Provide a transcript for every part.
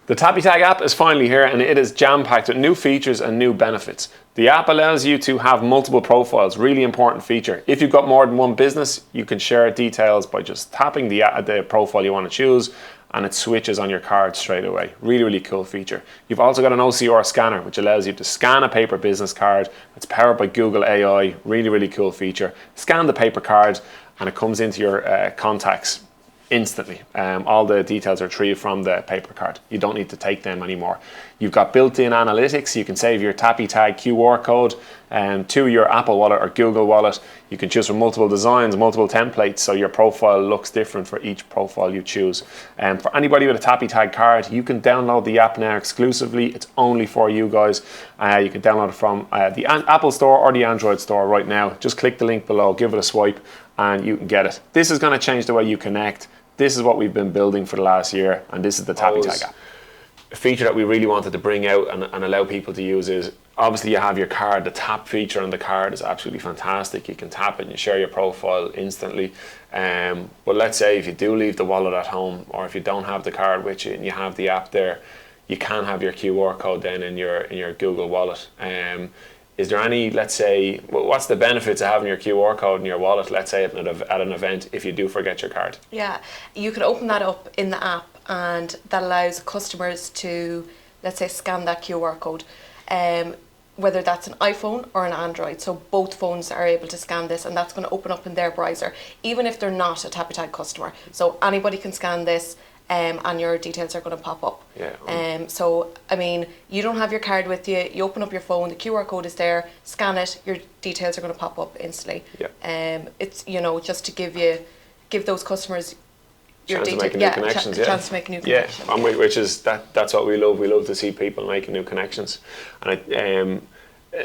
The TAPiTAG app is finally here and it is jam-packed with new features and new benefits. The app allows you to have multiple profiles, really important feature. If you've got more than one business, you can share details by just tapping the profile you want to choose and it switches on your card straight away. Really, really cool feature. You've also got an OCR scanner, which allows you to scan a paper business card. It's powered by Google AI, really, really cool feature. Scan the paper card and it comes into your contacts instantly. All the details are retrieved from the paper card. You don't need to take them anymore. You've got built-in analytics. You can save your TAPiTAG QR code to your Apple Wallet or Google Wallet. You can choose from multiple designs, multiple templates, so your profile looks different for each profile you choose. For anybody with a TAPiTAG card, you can download the app now exclusively. It's only for you guys. You can download it from the Apple Store or the Android Store right now. Just click the link below, give it a swipe, and you can get it. This is going to change the way you connect. This is what we've been building for the last year, and this is the TAPiTAG app. A feature that we really wanted to bring out and allow people to use is, obviously you have your card, the tap feature on the card is absolutely fantastic. You can tap it and you share your profile instantly. But let's say if you do leave the wallet at home, or if you don't have the card with you and you have the app there, you can have your QR code then in your Google Wallet. Is there any, let's say, what's the benefits of having your QR code in your wallet, let's say at an event, if you do forget your card? Yeah, you can open that up in the app and that allows customers to, let's say, scan that QR code, whether that's an iPhone or an Android. So both phones are able to scan this and that's going to open up in their browser, even if they're not a TAPiTAG customer. So anybody can scan this. And your details are going to pop up. Yeah. So, I mean, you don't have your card with you, you open up your phone, the QR code is there, scan it, your details are going to pop up instantly. Yeah. It's, just to give those customers your chance to make new connections. Chance to make a new connection. Yeah, and which is, that's what we love. We love to see people making new connections. And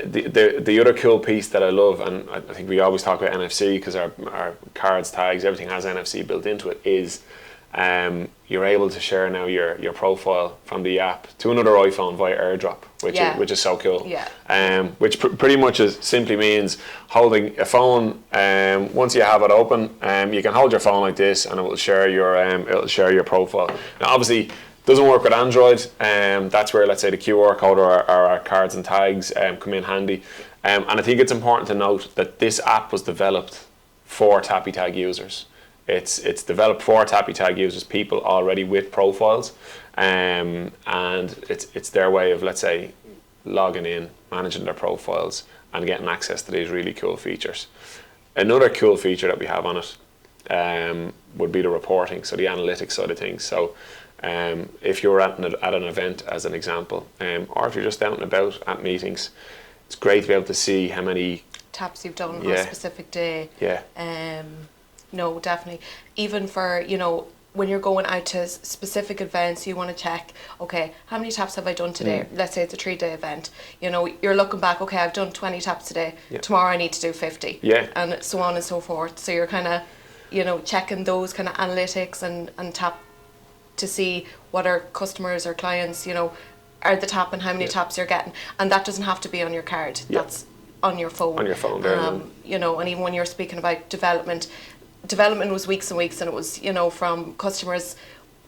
the other cool piece that I love, and I think we always talk about NFC because our cards, tags, everything has NFC built into it, is you're able to share now your profile from the app to another iPhone via AirDrop, which is so cool. Yeah. Which pretty much simply means holding a phone. Once you have it open, you can hold your phone like this, and it will share your profile. Now, obviously, it doesn't work with Android. That's where, let's say, the QR code or our cards and tags come in handy. And I think it's important to note that this app was developed for TAPiTAG users. It's developed for TAPiTAG users, people already with profiles, and it's their way of, let's say, logging in, managing their profiles, and getting access to these really cool features. Another cool feature that we have on it would be the reporting, so the analytics side of things. So if you're at an event, as an example, or if you're just out and about at meetings, it's great to be able to see how many taps you've done on a specific day. Yeah. No, definitely. Even for, when you're going out to specific events, you want to check, okay, how many taps have I done today? Let's say it's a 3-day event. You're looking back, okay, I've done 20 taps today. Yeah. Tomorrow I need to do 50. Yeah. And so on and so forth. So you're kind of, checking those kind of analytics and tap to see what our customers or clients, are the tapping, how many taps you're getting. And that doesn't have to be on your card. Yeah. That's on your phone. On your phone there. And even when you're speaking about development was weeks and weeks, and it was, from customers,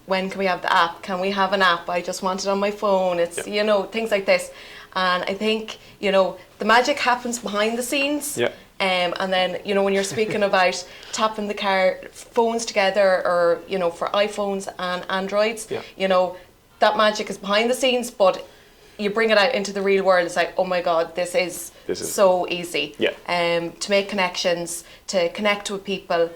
when can we have the app? Can we have an app? I just want it on my phone. It's, things like this. And I think, the magic happens behind the scenes. Yeah. And then, when you're speaking about tapping the phones together, or, for iPhones and Androids, that magic is behind the scenes, but you bring it out into the real world, it's like, oh my God, this is so easy. Yeah. To make connections, to connect with people,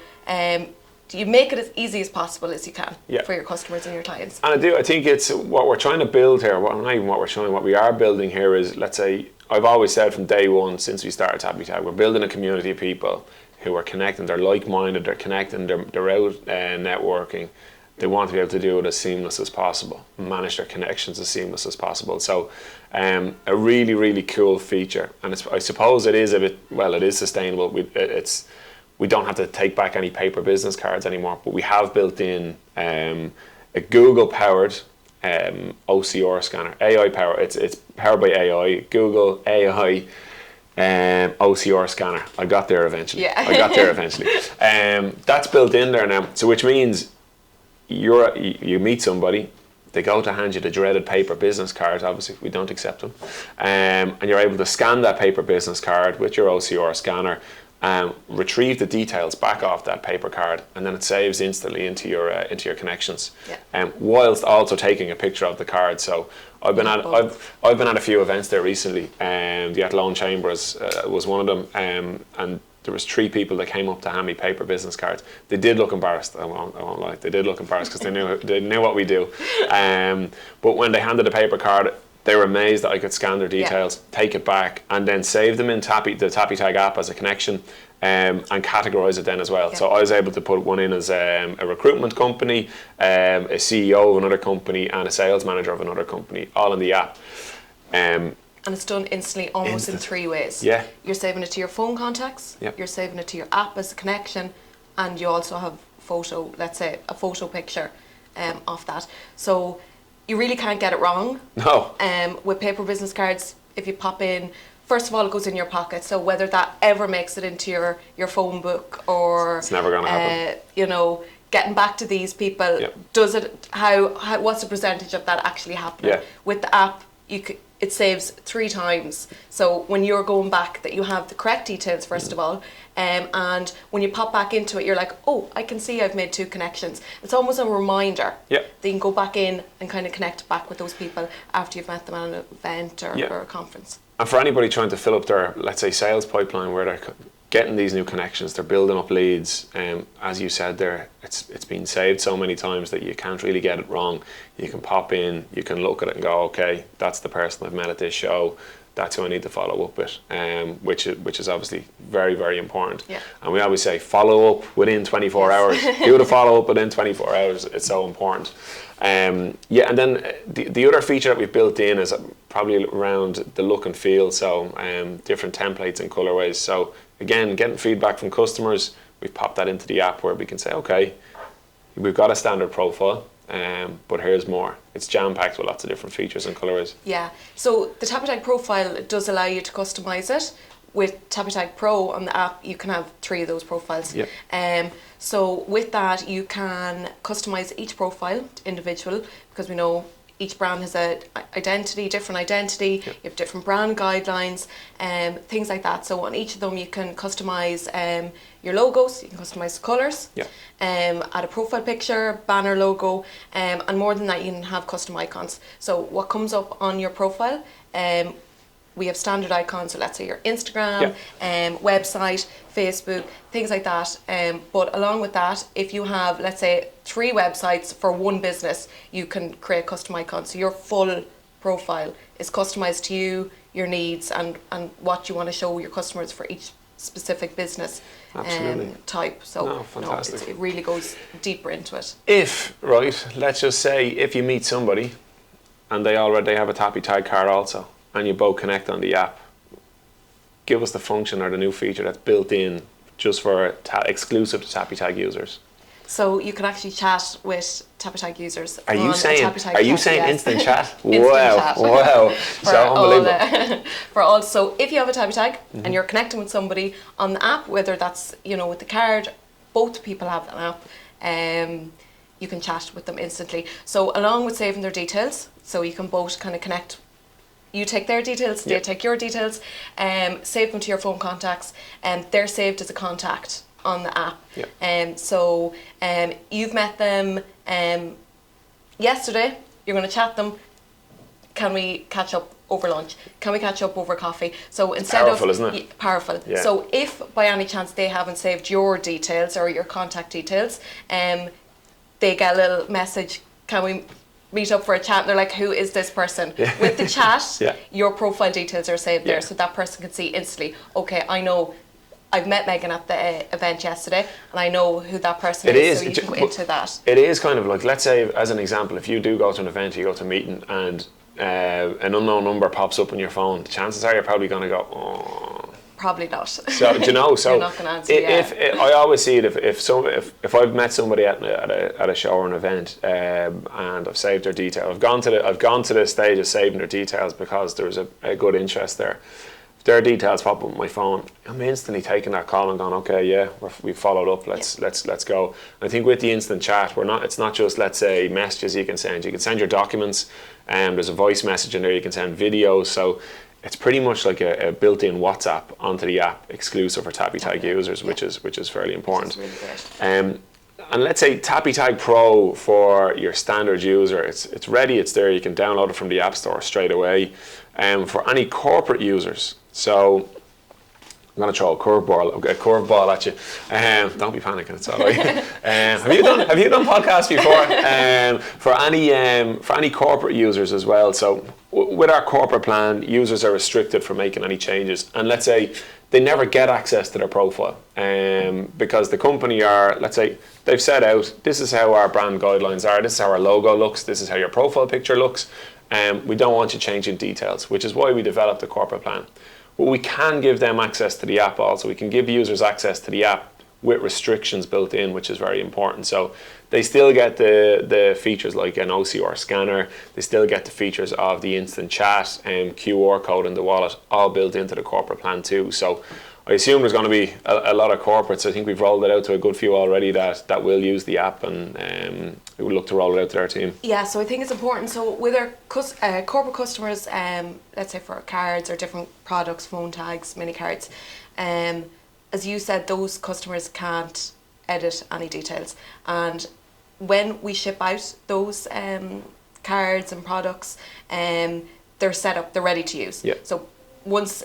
you make it as easy as possible as you can for your customers and your clients. And I think it's what we're trying to build here, what we are building here is, let's say, I've always said from day one since we started TAPiTAG, we're building a community of people who are connecting, they're like-minded, they're connecting, they're out networking. They want to be able to do it as seamless as possible, manage their connections as seamless as possible. So a really, really cool feature. And I suppose it is it is sustainable. We don't have to take back any paper business cards anymore, but we have built in a Google-powered OCR scanner, AI powered. It's powered by AI, Google AI OCR scanner. I got there eventually. That's built in there now. So which means you meet somebody, they go to hand you the dreaded paper business card. Obviously, we don't accept them. And you're able to scan that paper business card with your OCR scanner, retrieve the details back off that paper card, and then it saves instantly into your connections. Whilst also taking a picture of the card. So I've been at a few events there recently. The Athlone Chambers was one of them, and there was 3 people that came up to hand me paper business cards. They did look embarrassed. I won't lie. They did look embarrassed because they knew what we do. But when they handed the paper card, they were amazed that I could scan their details, take it back, and then save them in the TAPiTAG app as a connection, and categorize it then as well. So I was able to put one in as a recruitment company, a CEO of another company, and a sales manager of another company, all in the app. And it's done instantly, almost in 3 ways. Yeah. You're saving it to your phone contacts, you're saving it to your app as a connection, and you also have photo, let's say a photo picture of that. So you really can't get it wrong. No. With paper business cards, if you pop in, first of all, it goes in your pocket. So whether that ever makes it into your phone book or it's never going to happen. You know, getting back to these people, does it? How? What's the percentage of that actually happening? Yeah. With the app, it saves 3 times. So when you're going back, that you have the correct details first of all, and when you pop back into it, you're like, oh, I can see I've made 2 connections. It's almost a reminder that you can go back in and kind of connect back with those people after you've met them at an event or a conference. And for anybody trying to fill up their, let's say, sales pipeline, where they're getting these new connections, they're building up leads. As you said there, it's been saved so many times that you can't really get it wrong. You can pop in, you can look at it and go, okay, that's the person I've met at this show. That's who I need to follow up with, which is obviously very, very important. And we always say follow up within 24 hours. Do the follow up within 24 hours. It's so important. And then the other feature that we've built in is probably around the look and feel. So different templates and colorways. So again, getting feedback from customers, we've popped that into the app where we can say, okay, we've got a standard profile. But here's more. It's jam-packed with lots of different features and colorways. Yeah, so the TAPiTAG profile does allow you to customize it. With TAPiTAG Pro on the app, you can have 3 of those profiles. So with that, you can customize each profile individual, because we know each brand has a different identity. You have different brand guidelines, things like that. So on each of them, you can customize your logos. You can customize the colors. Add a profile picture, banner logo, and more than that, you can have custom icons. So what comes up on your profile, we have standard icons. So let's say your Instagram, website, Facebook, things like that. But along with that, if you have, let's say, 3 websites for one business, you can create custom icons. So your full profile is customized to you, your needs, and what you want to show your customers for each specific business type. So fantastic. It really goes deeper into it. Let's just say if you meet somebody and they already have a TAPiTAG card also, and you both connect on the app, give us the function or the new feature that's built in just for exclusive to TAPiTAG users. So you can actually chat with TAPiTAG users. Are you saying instant chat? Instant chat. Wow. So unbelievable. So if you have a TAPiTAG and you're connecting with somebody on the app, whether that's with the card, both people have an app, you can chat with them instantly. So along with saving their details, so you can both kind of connect. You take their details, they take your details, save them to your phone contacts, and they're saved as a contact on the app. So you've met them yesterday, you're going to chat them. Can we catch up over lunch? Can we catch up over coffee? So instead powerful, isn't it? Powerful. So if by any chance they haven't saved your details or your contact details, they get a little message, can we meet up for a chat? And they're like, who is this person? With the chat, your profile details are saved there, so that person can see instantly, okay, I know I've met Megan at the event yesterday and I know who that person is, so you can go into that. It is kind of like, let's say as an example, if you do go to an event, you go to a meeting and an unknown number pops up on your phone, the chances are you're probably going to go, oh. Probably not. So do you know? So you're not going to answer. I always see it if I've met somebody at a show or an event and I've saved their details, I've gone to the stage of saving their details because there's a good interest there. their details pop up on my phone, I'm instantly taking that call and going, okay, yeah, we've followed up. Let's go. I think with the instant chat, it's not just, let's say, messages you can send. You can send your documents, and there's a voice message in there. You can send videos. So it's pretty much like a built-in WhatsApp onto the app, exclusive for TAPiTAG users, which is fairly important. Which is really great. And let's say TAPiTAG Pro for your standard user, it's ready, it's there. You can download it from the App Store straight away. For any corporate users, so I'm going to throw a curveball at you. Don't be panicking, it's all right. Have you done podcasts before? For any corporate users as well. So with our corporate plan, users are restricted from making any changes. And let's say they never get access to their profile because the company let's say, they've set out, this is how our brand guidelines are, this is how our logo looks, this is how your profile picture looks. We don't want you changing details, which is why we developed the corporate plan. But we can give them access to the app also. We can give users access to the app with restrictions built in, which is very important. So they still get the features like an OCR scanner. They still get the features of the instant chat and QR code in the wallet, all built into the corporate plan too. So I assume there's going to be a lot of corporates. I think we've rolled it out to a good few already that will use the app, and we will look to roll it out to our team. Yeah, so I think it's important. So with our corporate customers, let's say for cards or different products, phone tags, mini cards, as you said, those customers can't edit any details. And when we ship out those cards and products, they're set up, they're ready to use. Yeah. So once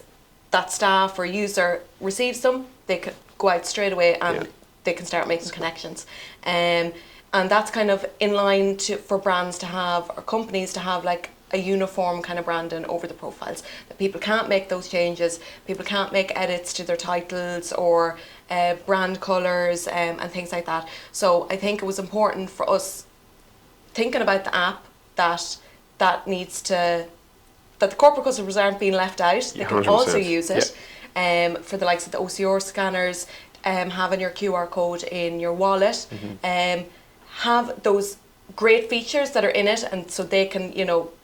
that staff or user receives them, they can go out straight away and they can start making connections. And that's kind of in line for brands to have, or companies to have, like a uniform kind of branding over the profiles. That people can't make those changes, people can't make edits to their titles or brand colours and things like that. So I think it was important for us thinking about the app that needs to, that the corporate customers aren't being left out. They can 100%. also use it for the likes of the OCR scanners, having your QR code in your wallet, have those great features that are in it, and so they can,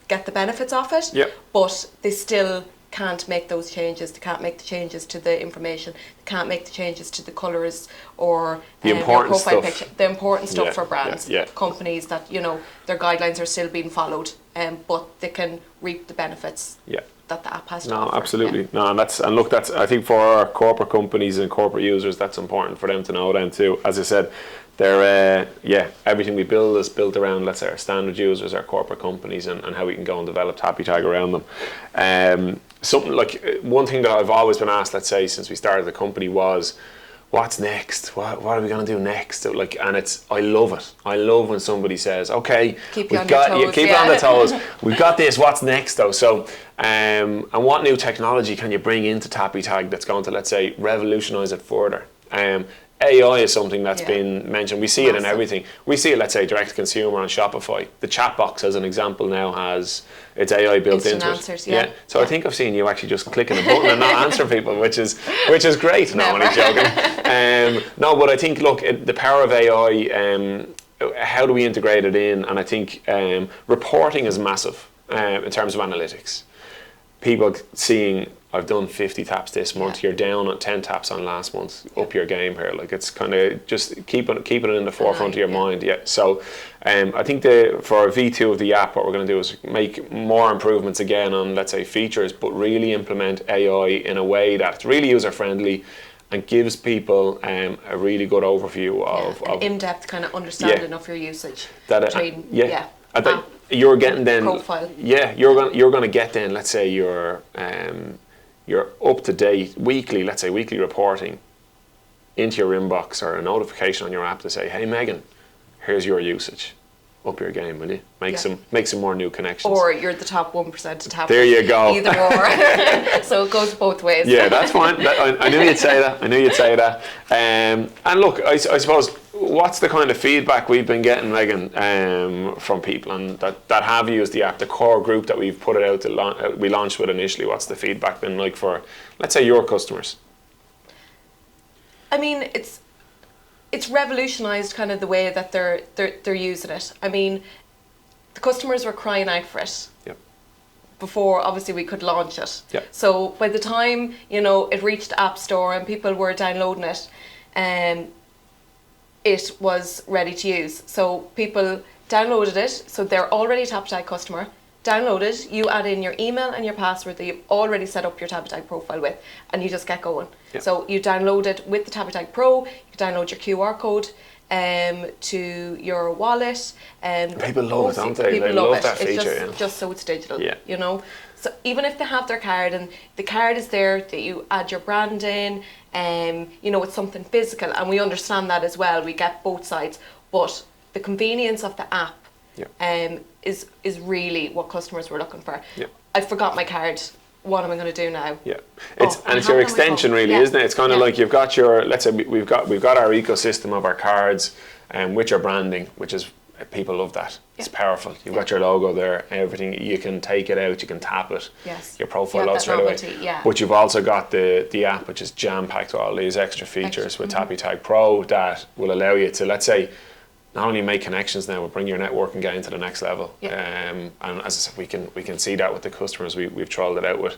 get the benefits of it. Yep. But they still can't make those changes. They can't make the changes to the information. They can't make the changes to the colours or the important your profile stuff. picture. The important stuff for brands, yeah. companies that their guidelines are still being followed, but they can reap the benefits. Yeah. That the app has to No, offer. absolutely. Yeah. No, and look, that's, I think for our corporate companies and corporate users, that's important for them to know then too. As I said, they're everything we build is built around, let's say, our standard users, our corporate companies, and how we can go and develop TAPiTAG around them. Something like, one thing that I've always been asked, let's say, since we started the company was, what's next? What are we going to do next? I love it. I love when somebody says, okay, keep you on the toes. We've got this. What's next though? So, and what new technology can you bring into TAPiTAG that's going to, let's say, revolutionise it further? AI is something that's been mentioned. We see it in everything. We see it, let's say, direct to consumer on Shopify. The chat box, as an example, now has its AI built Instant into answers, it. So I think I've seen you actually just clicking a button and not answering people, which is great. No, I'm only joking. No, but I think, look, the power of AI. How do we integrate it in? And I think reporting is massive in terms of analytics. People seeing, I've done 50 taps this month, you're down at 10 taps on last month, up your game here. Like, it's kind of just keeping it in the forefront of your mind. Yeah. So I think for V2 of the app, what we're going to do is make more improvements again on, let's say, features, but really implement AI in a way that's really user friendly and gives people a really good overview of an in-depth kind of understanding of your usage. You're getting then profile. Yeah, you're going to get then, let's say, your up to date weekly reporting into your inbox, or a notification on your app to say, hey Megan, here's your usage. Up your game, will you? Make some more new connections. Or you're the top 1% to tap. There you go. Either or. So it goes both ways. Yeah, that's fine. I knew you'd say that. And look, I suppose, what's the kind of feedback we've been getting, Megan, from people and that have used the app, the core group that we've put it out we launched with initially? What's the feedback been like for, let's say, your customers? I mean, it's revolutionised kind of the way that they're using it. I mean, the customers were crying out for it. Yep. before obviously we could launch it. Yeah. So by the time, you know, it reached the App Store and people were downloading it, it was ready to use. So people downloaded it, so they're already a TAPiTAG customer, download it, you add in your email and your password that you've already set up your TAPiTAG profile with, and you just get going. Yeah. So you download it with the TAPiTAG Pro, you can download your QR code to your wallet. People love it, don't they? People They love that it. feature. It's just so it's digital, Yeah. you know. So even if they have their card and the card is there, that you add your brand in, you know, it's something physical, and we understand that as well. We get both sides, but the convenience of the app is really what customers were looking for. Yeah. I forgot my card. What am I going to do now? Yeah, it's I your have extension, my phone. really, Yeah. isn't it? It's kind of Yeah. like you've got your. Let's say we've got our ecosystem of our cards, with your branding, which is people love that. It's powerful. You've got your logo there, everything. You can take it out, you can tap it. Yes. Your profile Yeah, loads that straight away. novelty, yeah. But you've also got the app, which is jam packed with all these extra features with TAPiTAG Pro that will allow you to, let's say, not only make connections now, but bring your networking game to the next level. Yeah. And as I said, we can see that with the customers we've trialled it out with,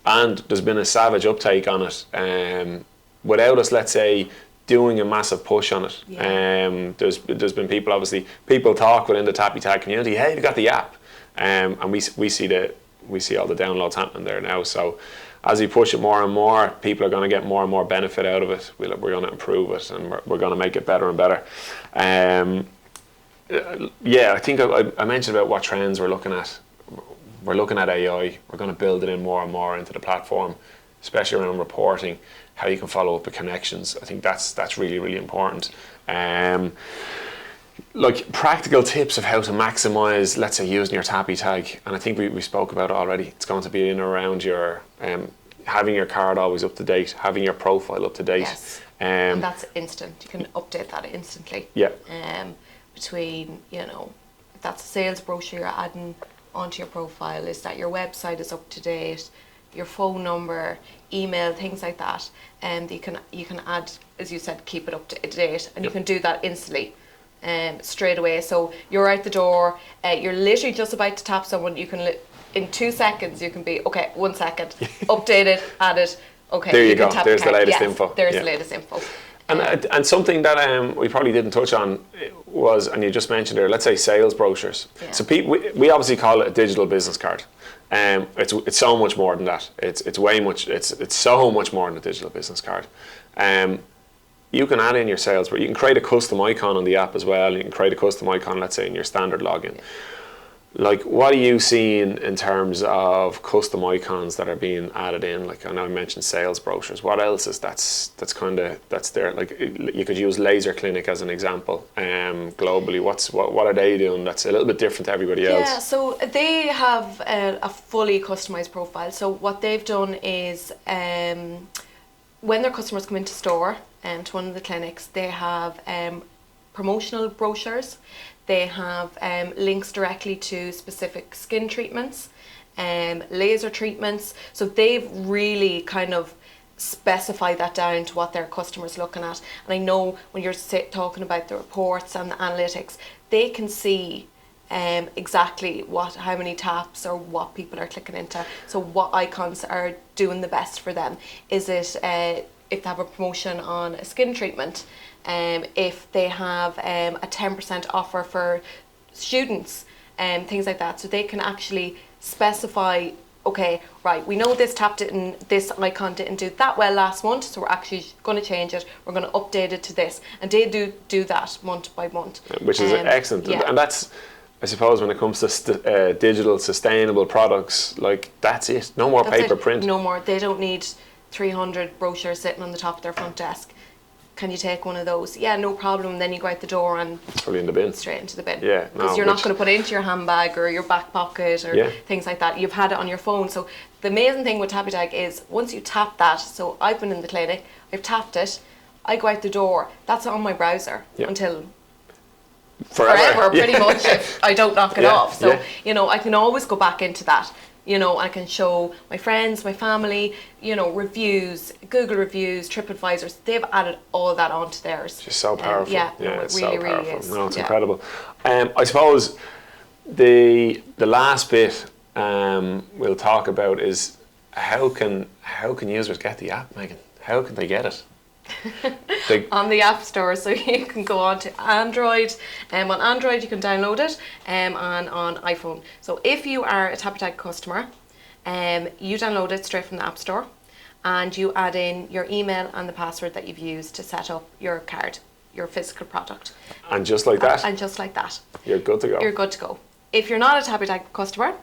and there's been a savage uptake on it. Without us, let's say, doing a massive push on it. Yeah. There's been people talk within the TAPiTAG community. Hey, we got the app, and we see all the downloads happening there now. So as we push it more and more, people are going to get more and more benefit out of it. We're going to improve it, and we're going to make it better and better. I think I mentioned about what trends we're looking at. We're looking at AI. We're going to build it in more and more into the platform, especially around reporting, how you can follow up the connections. I think that's really, really important. Like practical tips of how to maximize, let's say, using your TAPiTAG, and I think we spoke about it already. It's going to be in and around your having your card always up to date, having your profile up to date. Yes. And that's instant. You can update that instantly. Yeah. Between, you know, if that's a sales brochure you're adding onto your profile, is that your website is up to date, your phone number, email, things like that, and you can add, as you said, keep it up to date, and you can do that instantly, straight away. So you're out the door, you're literally just about to tap someone, you can in 2 seconds you can be, okay, 1 second, update it, add it, okay. There you go. Tap There's the latest yes, info. There's the latest info. And something that we probably didn't touch on was, and you just mentioned there, let's say sales brochures. Yeah. So we obviously call it a digital business card. It's so much more than that. It's so much more than a digital business card. You can add in your sales, but you can create a custom icon on the app as well. You can create a custom icon, let's say, in your standard login. Yeah. Like, what are you seeing in terms of custom icons that are being added in? Like, I know I mentioned sales brochures. What else is that's there? Like, you could use Laser Clinic as an example. Globally, what are they doing that's a little bit different to everybody else? Yeah, so they have a fully customized profile. So what they've done is, when their customers come into store to one of the clinics, they have promotional brochures. They have links directly to specific skin treatments, laser treatments. So they've really kind of specified that down to what their customers are looking at. And I know when you're talking about the reports and the analytics, they can see exactly how many taps or what people are clicking into. So what icons are doing the best for them. Is it if they have a promotion on a skin treatment? If they have a 10% offer for students, things like that. So they can actually specify, okay, right, we know this this icon didn't do that well last month, so we're actually going to change it. We're going to update it to this. And they do that month by month. Which is excellent. Yeah. And that's, I suppose, when it comes to digital sustainable products, like, that's it. No more paper print. No more. They don't need 300 brochures sitting on the top of their front desk. Can you take one of those? Yeah, no problem. Then you go out the door and it's probably in the bin. Straight into the bin. Yeah, because you're not going to put it into your handbag or your back pocket or things like that. You've had it on your phone. So the amazing thing with TAPiTAG is once you tap that, so I've been in the clinic, I've tapped it, I go out the door, that's on my browser until forever pretty much, if I don't knock it off. So, you know, I can always go back into that. You know, I can show my friends, my family, you know, reviews, Google reviews, TripAdvisors. They've added all that onto theirs. Just so powerful. It's really, really is. No, it's incredible. I suppose the last bit we'll talk about is how can users get the app, Megan? How can they get it? On the App Store, so you can go on to Android. On Android, you can download it, and on iPhone. So if you are a TAPiTAG customer, you download it straight from the App Store, and you add in your email and the password that you've used to set up your card, your physical product. And just like that? And just like that. You're good to go. You're good to go. If you're not a TAPiTAG customer,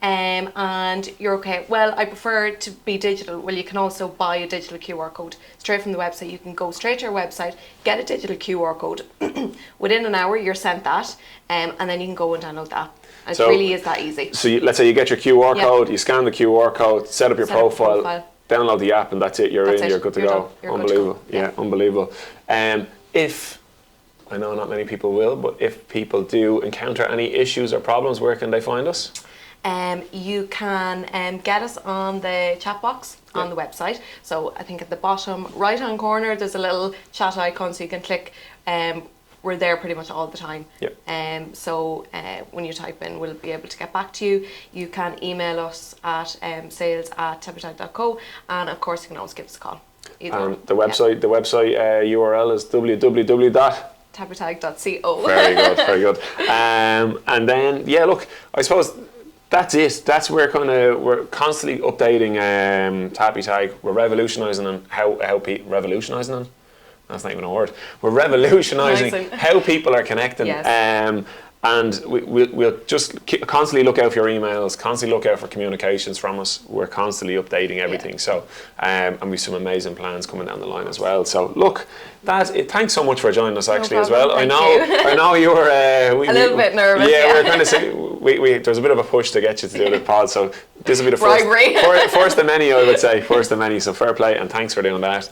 and you're okay, well, I prefer to be digital. Well, you can also buy a digital QR code straight from the website. You can go straight to your website, get a digital QR code. Within an hour, you're sent that, and then you can go and download that. And it really is that easy. So let's say you get your QR code, you scan the QR code, set up your profile, download the app, and that's it. You're good to go. Unbelievable. Yeah, unbelievable. If, I know not many people will, but if people do encounter any issues or problems, where can they find us? You can get us on the chat box on the website. So I think at the bottom right hand corner there's a little chat icon, so you can click. We're there pretty much all the time. So when you type in, we'll be able to get back to you. You can email us at sales@tapitag.co, and of course you can always give us a call. The website URL is www.tapitag.co. Very good, very good. And then look, I suppose that's it. That's where we're constantly updating TAPiTAG. We're revolutionising them. Revolutionising them? That's not even a word. We're revolutionising how people are connecting. Yes. And we'll just constantly look out for your emails, constantly look out for communications from us. We're constantly updating everything. So, and we've some amazing plans coming down the line as well. So, look, that's it. Thanks so much for joining us as well. I know you were a little bit nervous. Yeah, we were kind of saying there's a bit of a push to get you to do the pod. So this will be the first of many, I would say, first of many. So fair play, and thanks for doing that.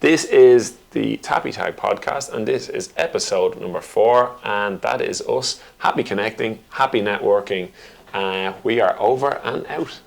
This is the TAPiTAG Podcast, and this is episode number 4, and that is us. Happy connecting, happy networking. We are over and out.